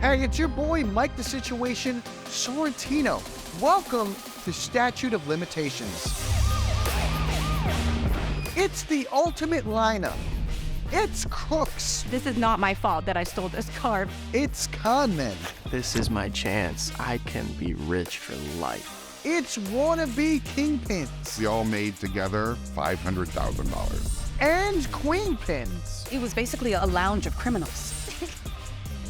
Hey, it's your boy, Mike the Situation, Sorrentino. Welcome to Statute of Limitations. It's the ultimate lineup. It's crooks. This is not my fault that I stole this car. It's con men. This is my chance. I can be rich for life. It's wannabe kingpins. We all made together $500,000. And queen pins. It was basically a lounge of criminals.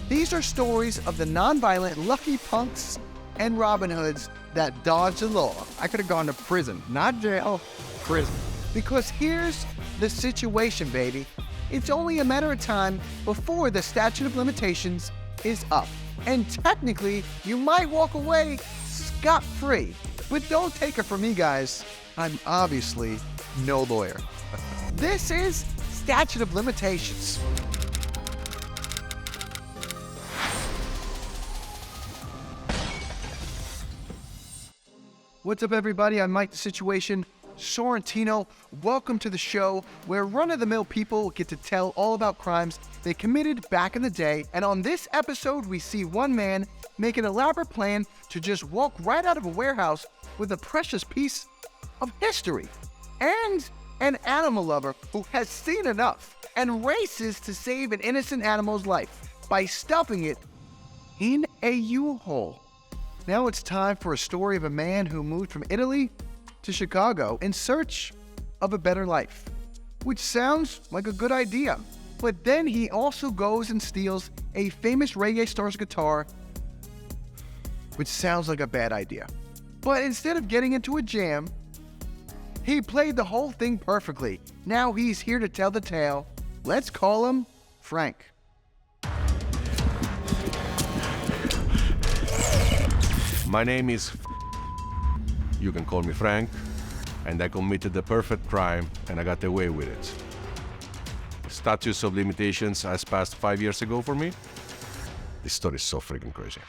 These are stories of the non-violent lucky punks and Robin Hoods that dodge the law. I could have gone to prison, not jail, prison. Because here's the situation, baby. It's only a matter of time before the statute of limitations is up. And technically, you might walk away scot-free. But don't take it from me, guys. I'm obviously no lawyer. This is Statute of Limitations. What's up, everybody? I'm Mike the Situation, Sorrentino. Welcome to the show where run-of-the-mill people get to tell all about crimes they committed back in the day. And on this episode, we see one man make an elaborate plan to just walk right out of a warehouse with a precious piece of history. And an animal lover who has seen enough and races to save an innocent animal's life by stuffing it in a U-Haul. Now it's time for a story of a man who moved from Italy to Chicago in search of a better life, which sounds like a good idea. But then he also goes and steals a famous reggae star's guitar, which sounds like a bad idea. But instead of getting into a jam, he played the whole thing perfectly. Now he's here to tell the tale. Let's call him Frank. My name is you can call me Frank, and I committed the perfect crime and I got away with it. Statute of Limitations has passed 5 years ago for me. This story is so freaking crazy.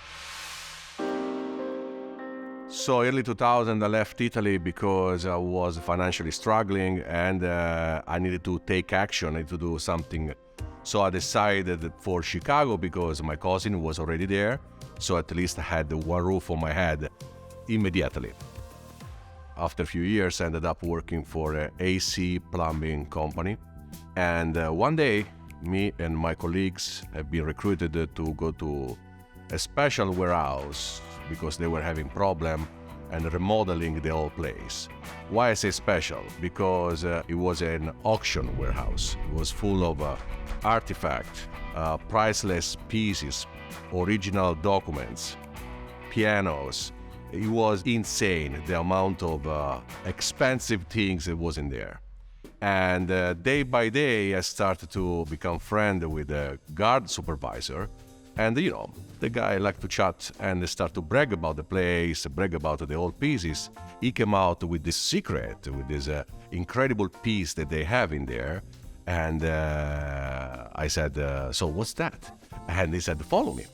So early 2000 I left Italy because I was financially struggling and I needed to take action, I needed to do something. So I decided for Chicago because my cousin was already there. So at least I had one roof on my head immediately. After a few years, I ended up working for an AC plumbing company. And one day, me and my colleagues have been recruited to go to a special warehouse because they were having problem and remodeling the whole place. Why I say special? Because it was an auction warehouse. It was full of artifacts, priceless pieces, original documents, pianos. It was insane, the amount of expensive things that was in there. And day by day, I started to become friend with the guard supervisor. And the guy liked to chat and start to brag about the place, brag about the old pieces. He came out with this secret, with this incredible piece that they have in there. And I said, so what's that? And he said, follow me.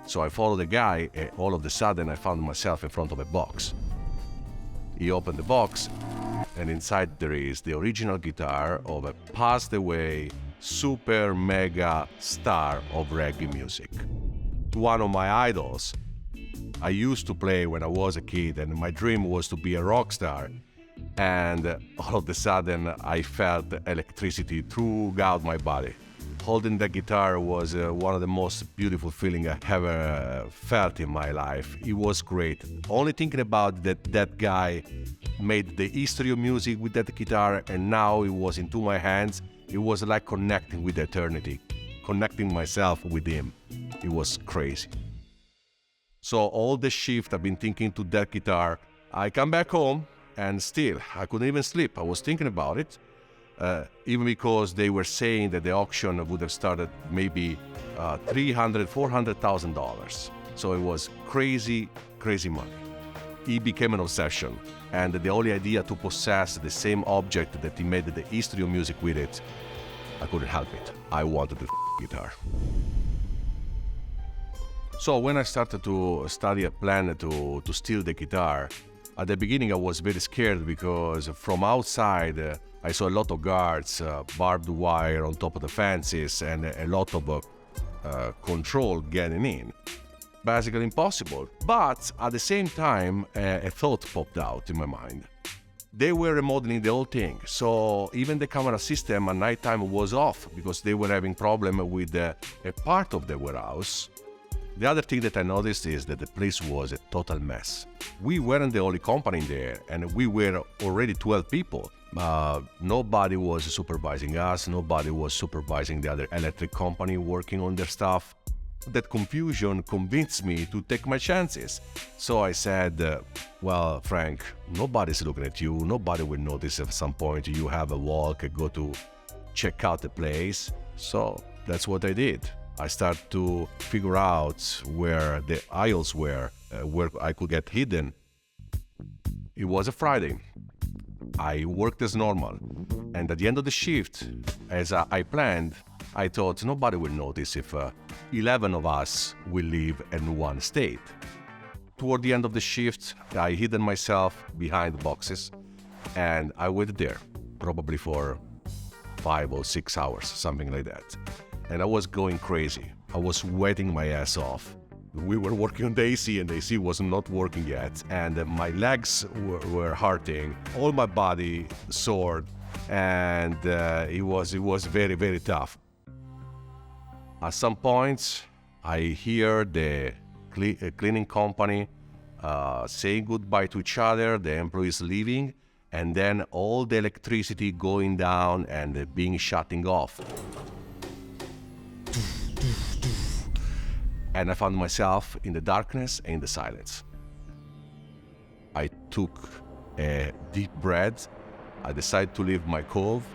So I followed the guy, and all of a sudden I found myself in front of a box. He opened the box, and inside there is the original guitar of a passed away super mega star of reggae music. One of my idols. I used to play when I was a kid, and my dream was to be a rock star. And all of a sudden I felt electricity throughout my body. Holding the guitar was one of the most beautiful feelings I ever felt in my life. It was great. Only thinking about that guy made the history of music with that guitar, and now it was into my hands. It was like connecting with eternity, connecting myself with him. It was crazy. So all the shift I've been thinking to that guitar, I come back home and still I couldn't even sleep. I was thinking about it. Even because they were saying that the auction would have started maybe $300,000, $400,000. So it was crazy, crazy money. It became an obsession, and the only idea to possess the same object that he made the history of music with it, I couldn't help it. I wanted the guitar. So when I started to study a plan to steal the guitar, at the beginning I was very scared because from outside I saw a lot of guards, barbed wire on top of the fences, and a lot of control getting in. Basically impossible. But at the same time, a thought popped out in my mind. They were remodeling the whole thing, so even the camera system at nighttime was off because they were having problem with a part of the warehouse. The other thing that I noticed is that the place was a total mess. We weren't the only company in there, and we were already 12 people. Nobody was supervising us, nobody was supervising the other electric company working on their stuff. That confusion convinced me to take my chances. So I said, well, Frank, nobody's looking at you. Nobody will notice if at some point you have a walk, go to check out the place. So that's what I did. I started to figure out where the aisles were, where I could get hidden. It was a Friday. I worked as normal. And at the end of the shift, as I planned, I thought nobody will notice if 11 of us will leave and one stayed. Toward the end of the shift, I hid myself behind the boxes and I waited there, probably for 5 or 6 hours, something like that. And I was going crazy. I was sweating my ass off. We were working on the AC and the AC was not working yet, and my legs were hurting, all my body sore, and it was very, very tough. At some point, I hear the cleaning company saying goodbye to each other, the employees leaving, and then all the electricity going down and being shutting off. And I found myself in the darkness and in the silence. I took a deep breath. I decided to leave my cove,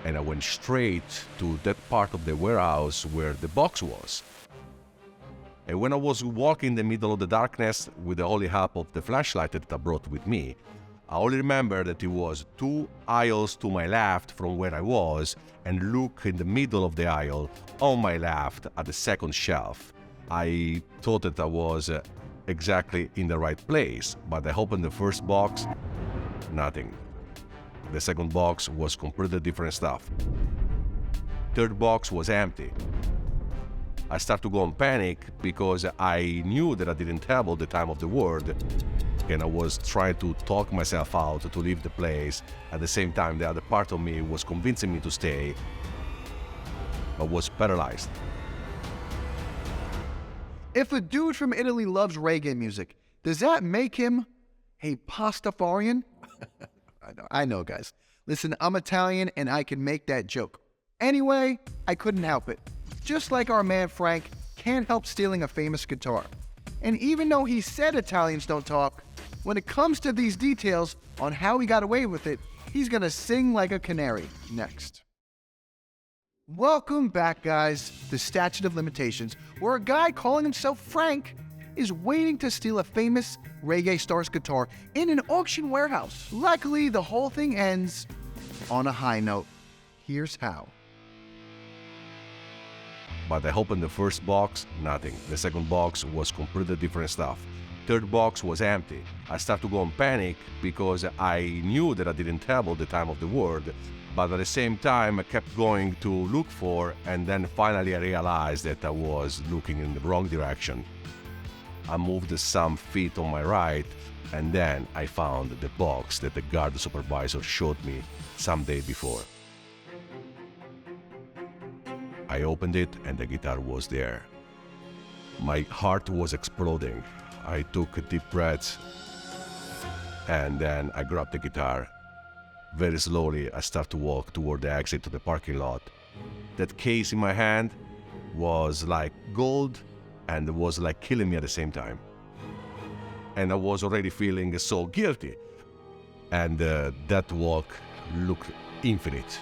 and I went straight to that part of the warehouse where the box was. And when I was walking in the middle of the darkness with the only help of the flashlight that I brought with me, I only remember that it was 2 aisles to my left from where I was, and look in the middle of the aisle on my left at the second shelf. I thought that I was exactly in the right place, but I opened the first box, nothing. The second box was completely different stuff. Third box was empty. I started to go in panic because I knew that I didn't have all the time of the world, and I was trying to talk myself out to leave the place. At the same time, the other part of me was convincing me to stay, but was paralyzed. If a dude from Italy loves reggae music, does that make him a Pastafarian? I know, guys. Listen, I'm Italian and I can make that joke. Anyway, I couldn't help it. Just like our man Frank can't help stealing a famous guitar. And even though he said Italians don't talk, when it comes to these details on how he got away with it, he's gonna sing like a canary next. Welcome back, guys, to Statute of Limitations, where a guy calling himself Frank is waiting to steal a famous reggae star's guitar in an auction warehouse. Luckily, the whole thing ends on a high note. Here's how. But I opened the first box, nothing. The second box was completely different stuff. Third box was empty. I started to go in panic because I knew that I didn't have all the time of the world, but at the same time I kept going to look for, and then finally I realized that I was looking in the wrong direction. I moved some feet on my right, and then I found the box that the guard supervisor showed me some day before. I opened it and the guitar was there. My heart was exploding. I took a deep breath and then I grabbed the guitar. Very slowly I started to walk toward the exit to the parking lot. That case in my hand was like gold and it was like killing me at the same time. And I was already feeling so guilty. And that walk looked infinite.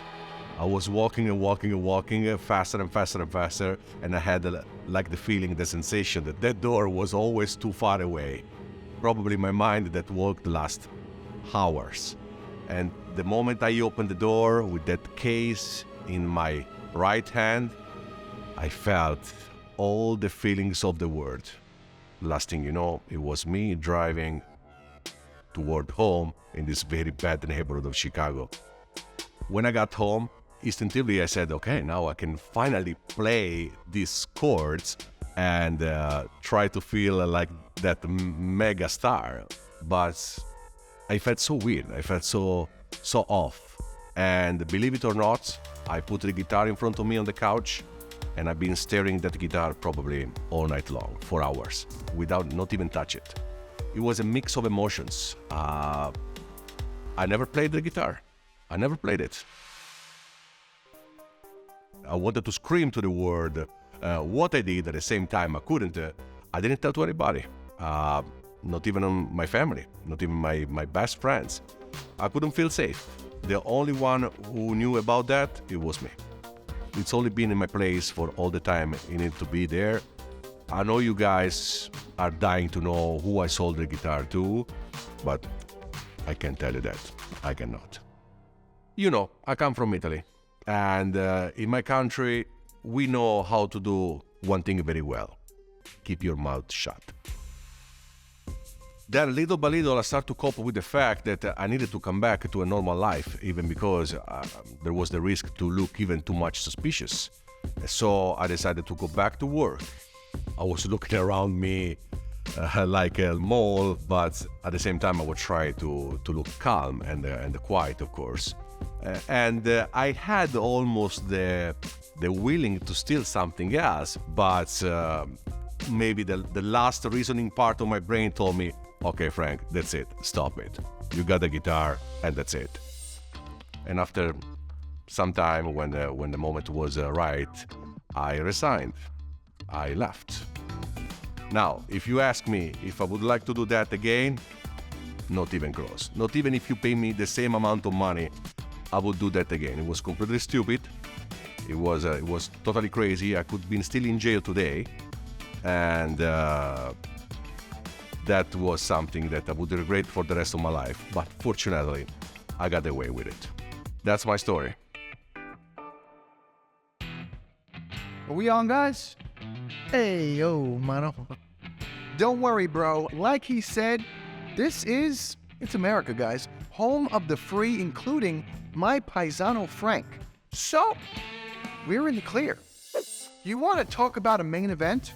I was walking and walking and walking faster and faster and faster, and I had like the feeling, the sensation that that door was always too far away. Probably my mind that walked last hours. And the moment I opened the door with that case in my right hand, I felt all the feelings of the world. Last thing you know, it was me driving toward home in this very bad neighborhood of Chicago. When I got home, instinctively I said, okay, now I can finally play these chords and try to feel like that mega star. But I felt so weird. I felt so off. And believe it or not, I put the guitar in front of me on the couch, and I've been staring at that guitar probably all night long, for hours, without not even touch it. It was a mix of emotions. I never played the guitar. I never played it. I wanted to scream to the world what I did. At the same time, I couldn't. I didn't tell to anybody, not even my family, not even my best friends. I couldn't feel safe. The only one who knew about that, it was me. It's only been in my place for all the time it needed to be there. I know you guys are dying to know who I sold the guitar to, but I can't tell you that. I cannot. You know, I come from Italy, and in my country, we know how to do one thing very well: keep your mouth shut. Then little by little, I started to cope with the fact that I needed to come back to a normal life, even because there was the risk to look even too much suspicious. So I decided to go back to work. I was looking around me like a mole, but at the same time, I would try to look calm and quiet, of course. And I had almost the willing to steal something else, but maybe the last reasoning part of my brain told me, okay, Frank, that's it. Stop it. You got the guitar, and that's it. And after some time, when the moment was right, I resigned. I left. Now, if you ask me if I would like to do that again, not even close. Not even if you pay me the same amount of money, I would do that again. It was completely stupid. It was totally crazy. I could be still in jail today, and that was something that I would regret for the rest of my life. But fortunately, I got away with it. That's my story. Are we on, guys? Hey, yo, mano. Don't worry, bro. Like he said, it's America, guys. Home of the free, including my paisano Frank. So, we're in the clear. You want to talk about a main event?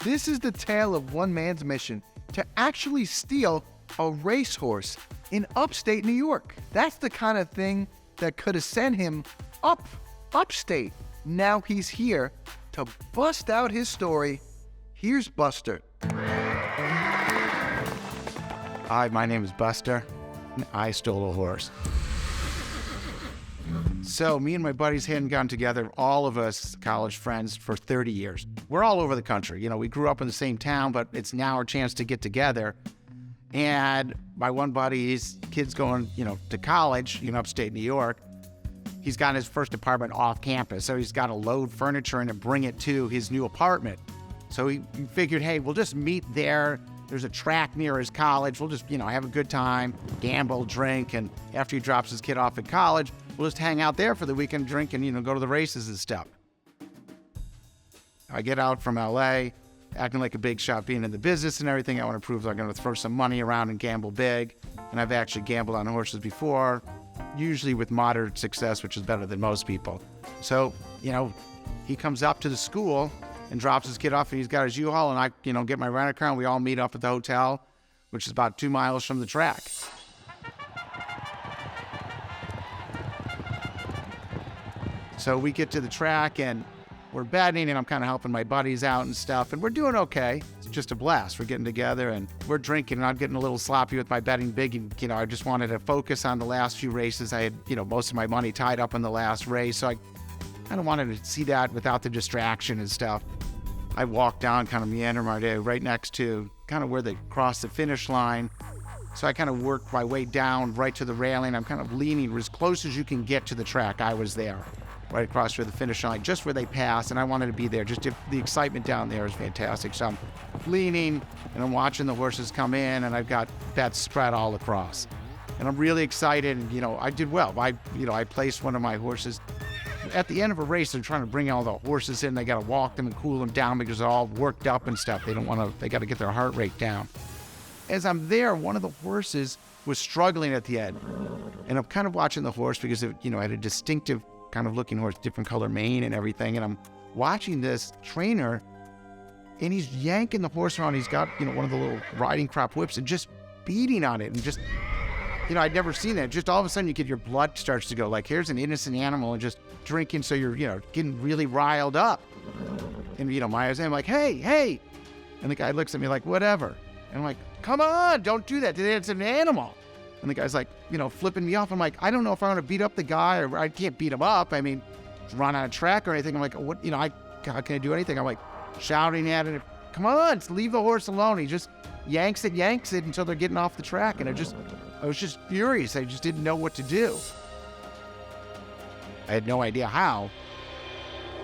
This is the tale of one man's mission to actually steal a racehorse in upstate New York. That's the kind of thing that could have sent him upstate. Now he's here to bust out his story. Here's Buster. Hi, my name is Buster, and I stole a horse. So me and my buddies hadn't gotten together, all of us college friends, for 30 years. We're all over the country. You know, we grew up in the same town, but it's now our chance to get together. And my one buddy, his kid's going, to college, upstate New York. He's got his first apartment off campus, so he's got to load furniture in and bring it to his new apartment. So he figured, hey, we'll just meet there. There's a track near his college. We'll just, have a good time, gamble, drink, and after he drops his kid off at college, we'll just hang out there for the weekend, drink, and, go to the races and stuff. I get out from LA, acting like a big shot, being in the business and everything. I want to prove that I'm going to throw some money around and gamble big. And I've actually gambled on horses before, usually with moderate success, which is better than most people. So, he comes up to the school and drops his kid off, and he's got his U-Haul, and I, get my rental car, and we all meet up at the hotel, which is about 2 miles from the track. So we get to the track, and we're betting, and I'm kind of helping my buddies out and stuff, and we're doing okay. It's just a blast. We're getting together, and we're drinking, and I'm getting a little sloppy with my betting big, and, I just wanted to focus on the last few races. I had, most of my money tied up in the last race, so I kind of wanted to see that without the distraction and stuff. I walked down, kind of meander my day, right next to kind of where they cross the finish line. So I kind of worked my way down right to the railing. I'm kind of leaning as close as you can get to the track. I was there, right across where the finish line, just where they pass, and I wanted to be there. Just the excitement down there is fantastic. So I'm leaning, and I'm watching the horses come in, and I've got bets spread all across. And I'm really excited, and, I did well. I placed one of my horses. At the end of a race, they're trying to bring all the horses in. They got to walk them and cool them down because they're all worked up and stuff. They got to get their heart rate down. as I'm there, one of the horses was struggling at the end. And I'm kind of watching the horse because it, I had a distinctive kind of looking horse, different color mane and everything. And I'm watching this trainer, and he's yanking the horse around. He's got, one of the little riding crop whips and just beating on it. And just, I'd never seen that. Just all of a sudden you get your blood starts to go like, here's an innocent animal and just drinking. So you're, getting really riled up. And, Maya's I'm like, hey. And the guy looks at me like, whatever. And I'm like, come on, don't do that. It's an animal. And the guy's like, flipping me off. I'm like, I don't know if I want to beat up the guy or I can't beat him up. I mean, run on a track or anything. I'm like, what, how can I do anything? I'm like shouting at it. Come on, leave the horse alone. He just yanks it until they're getting off the track. And I was just furious. I just didn't know what to do. I had no idea how,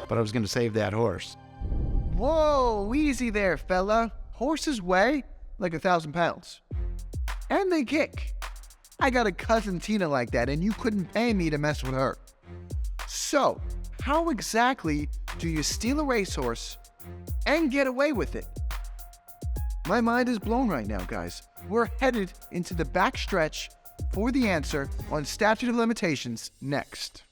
but I was going to save that horse. Whoa, easy there, fella. Horses weigh like 1,000 pounds. And they kick. I got a cousin Tina like that, and you couldn't pay me to mess with her. So, how exactly do you steal a racehorse and get away with it? My mind is blown right now, guys. We're headed into the backstretch for the answer on Statute of Limitations next.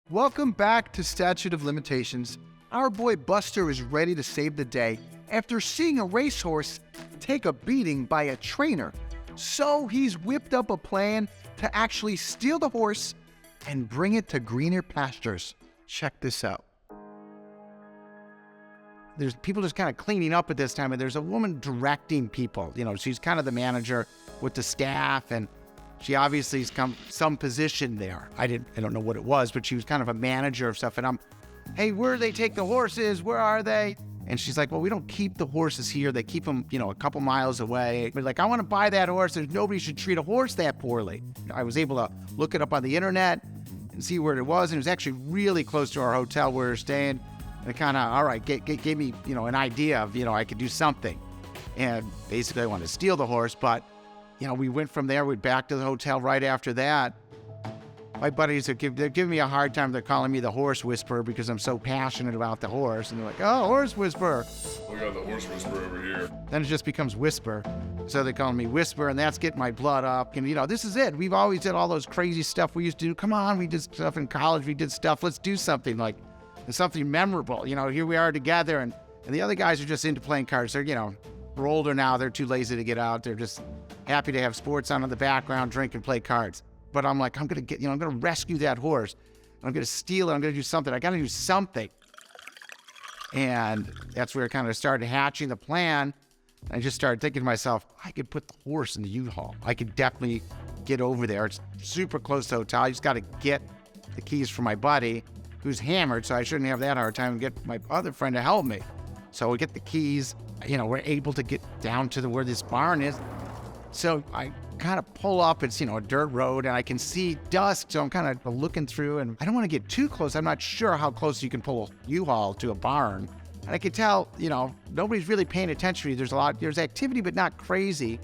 Welcome back to Statute of Limitations. Our boy Buster is ready to save the day after seeing a racehorse take a beating by a trainer. So he's whipped up a plan to actually steal the horse and bring it to greener pastures. Check this out. There's people just kind of cleaning up at this time, and there's a woman directing people. She's kind of the manager with the staff, and she obviously has come some position there. I don't know what it was, but she was kind of a manager of stuff. And I'm, hey, where do they take the horses? Where are they? And she's like, well, we don't keep the horses here. They keep them, a couple miles away. But like, I want to buy that horse. Nobody should treat a horse that poorly. I was able to look it up on the internet and see where it was. And it was actually really close to our hotel where we were staying. And it kind of, all right, gave me, an idea of, I could do something. And basically I wanted to steal the horse. But, we went from there. We back to the hotel right after that. My buddies they're giving me a hard time. They're calling me the horse whisperer because I'm so passionate about the horse. And they're like, oh, horse whisperer. We got the horse whisperer over here. Then it just becomes whisper. So they're calling me whisper, and that's getting my blood up. And, this is it. We've always did all those crazy stuff we used to do. Come on, we did stuff in college. We did stuff. Let's do something like something memorable. Here we are together. And the other guys are just into playing cards. They're, we're older now. They're too lazy to get out. They're just happy to have sports on in the background, drink and play cards. But I'm like, I'm going to rescue that horse. I'm going to steal it. I'm going to do something. I got to do something. And that's where I kind of started hatching the plan. I just started thinking to myself, I could put the horse in the U-Haul. I could definitely get over there. It's super close to the hotel. I just got to get the keys from my buddy who's hammered, so I shouldn't have that hard time, and get my other friend to help me. So we get the keys. We're able to get down to where this barn is. So I kind of pull up. It's, a dirt road, and I can see dusk. So I'm kind of looking through, and I don't want to get too close. I'm not sure how close you can pull a U-Haul to a barn. And I could tell, nobody's really paying attention to me. There's activity, but not crazy.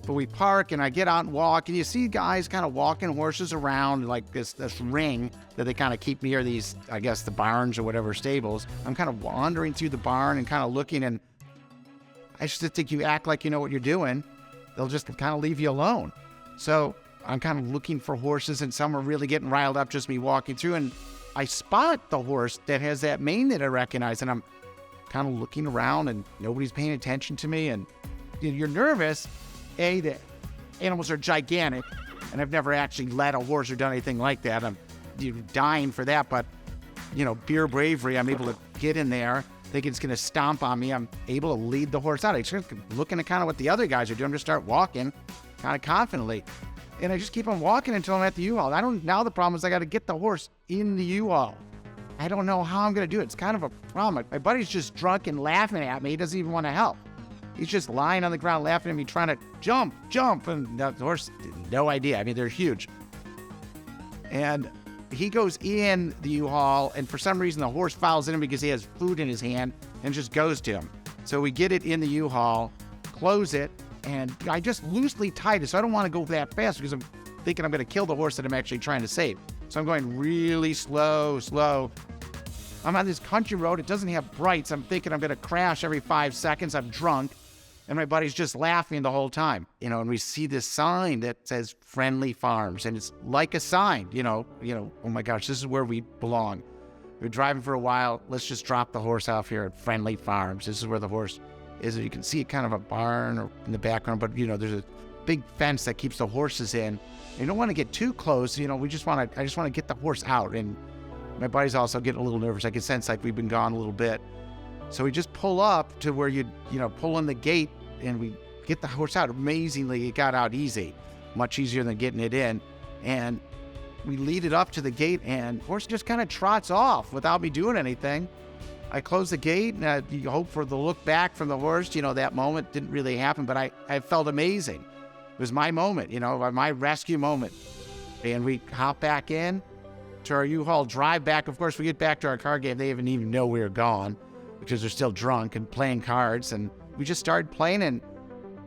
But we park, and I get out and walk, and you see guys kind of walking horses around like this ring that they kind of keep near these, I guess, the barns or whatever stables. I'm kind of wandering through the barn and kind of looking, and I just think you act like you know what you're doing, they'll just kind of leave you alone. So I'm kind of looking for horses, and some are really getting riled up, just me walking through, and I spot the horse that has that mane that I recognize, and I'm kind of looking around, and nobody's paying attention to me, and you're nervous. The animals are gigantic, and I've never actually led a horse or done anything like that. I'm dying for that, but, pure bravery, I'm able to get in there, thinking it's going to stomp on me. I'm able to lead the horse out. I just looking at kind of what the other guys are doing. I'm just start walking kind of confidently, and I just keep on walking until I'm at the U-Haul. Now the problem is I got to get the horse in the U-Haul. I don't know how I'm going to do it. It's kind of a problem. My buddy's just drunk and laughing at me. He doesn't even want to help. He's just lying on the ground laughing at me, trying to jump. And the horse, no idea. I mean, they're huge. And he goes in the U-Haul, and for some reason the horse follows in him because he has food in his hand and just goes to him. So we get it in the U-Haul, close it, and I just loosely tied it. So I don't want to go that fast because I'm thinking I'm going to kill the horse that I'm actually trying to save. So I'm going really slow. I'm on this country road. It doesn't have brights. I'm thinking I'm going to crash every 5 seconds. I'm drunk. And my buddy's just laughing the whole time, and we see this sign that says Friendly Farms, and it's like a sign, oh my gosh, this is where we belong. We're driving for a while. Let's just drop the horse off here at Friendly Farms. This is where the horse is. You can see kind of a barn or in the background, but there's a big fence that keeps the horses in. You don't want to get too close. I just want to get the horse out. And my buddy's also getting a little nervous. I can sense like we've been gone a little bit. So we just pull up to where you pull in the gate and we get the horse out. Amazingly, it got out easy, much easier than getting it in. And we lead it up to the gate and the horse just kind of trots off without me doing anything. I close the gate and you hope for the look back from the horse. That moment didn't really happen, but I felt amazing. It was my moment, my rescue moment. And we hop back in to our U-Haul, drive back. Of course, we get back to our car game. They didn't even know we were gone because they're still drunk and playing cards. And we just started playing, and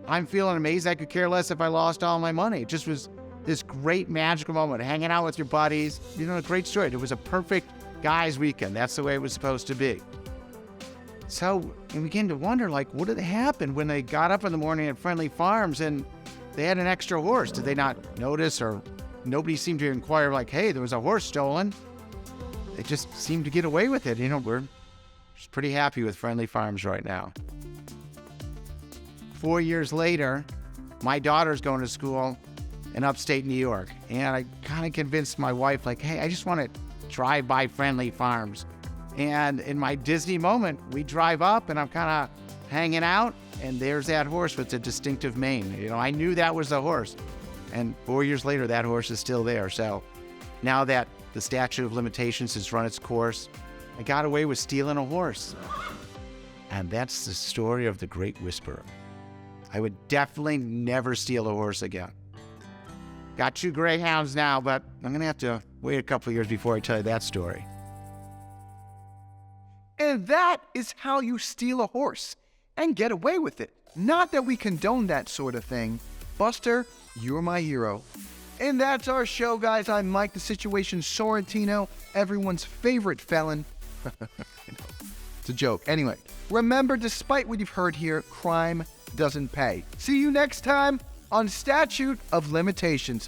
I'm feeling amazed. I could care less if I lost all my money. It just was this great magical moment, hanging out with your buddies. A great story. It was a perfect guys' weekend. That's the way it was supposed to be. So we began to wonder, what did happen when they got up in the morning at Friendly Farms and they had an extra horse? Did they not notice, or nobody seemed to inquire, hey, there was a horse stolen? They just seemed to get away with it. We're just pretty happy with Friendly Farms right now. 4 years later, my daughter's going to school in upstate New York. And I kind of convinced my wife, hey, I just want to drive by Friendly Farms. And in my Disney moment, we drive up and I'm kind of hanging out, and there's that horse with the distinctive mane. I knew that was the horse. And 4 years later, that horse is still there. So now that the statute of limitations has run its course, I got away with stealing a horse. And that's the story of the Great Whisperer. I would definitely never steal a horse again. Got 2 greyhounds now, but I'm going to have to wait a couple of years before I tell you that story. And that is how you steal a horse and get away with it. Not that we condone that sort of thing. Buster, you're my hero. And that's our show, guys. I'm Mike, the Situation Sorrentino, everyone's favorite felon. It's a joke. Anyway, remember, despite what you've heard here, crime doesn't pay. See you next time on Statute of Limitations.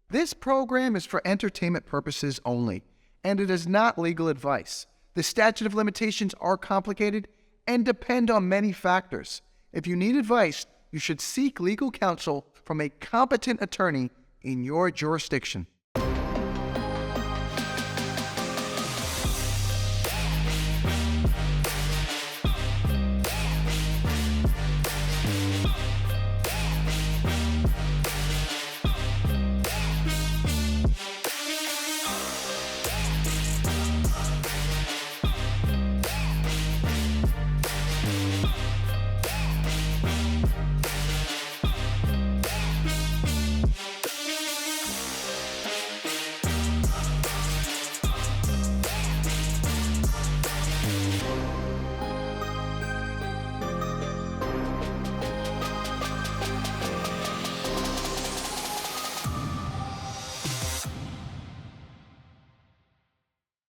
This program is for entertainment purposes only, and it is not legal advice. The statute of limitations are complicated and depend on many factors. If you need advice, you should seek legal counsel from a competent attorney in your jurisdiction.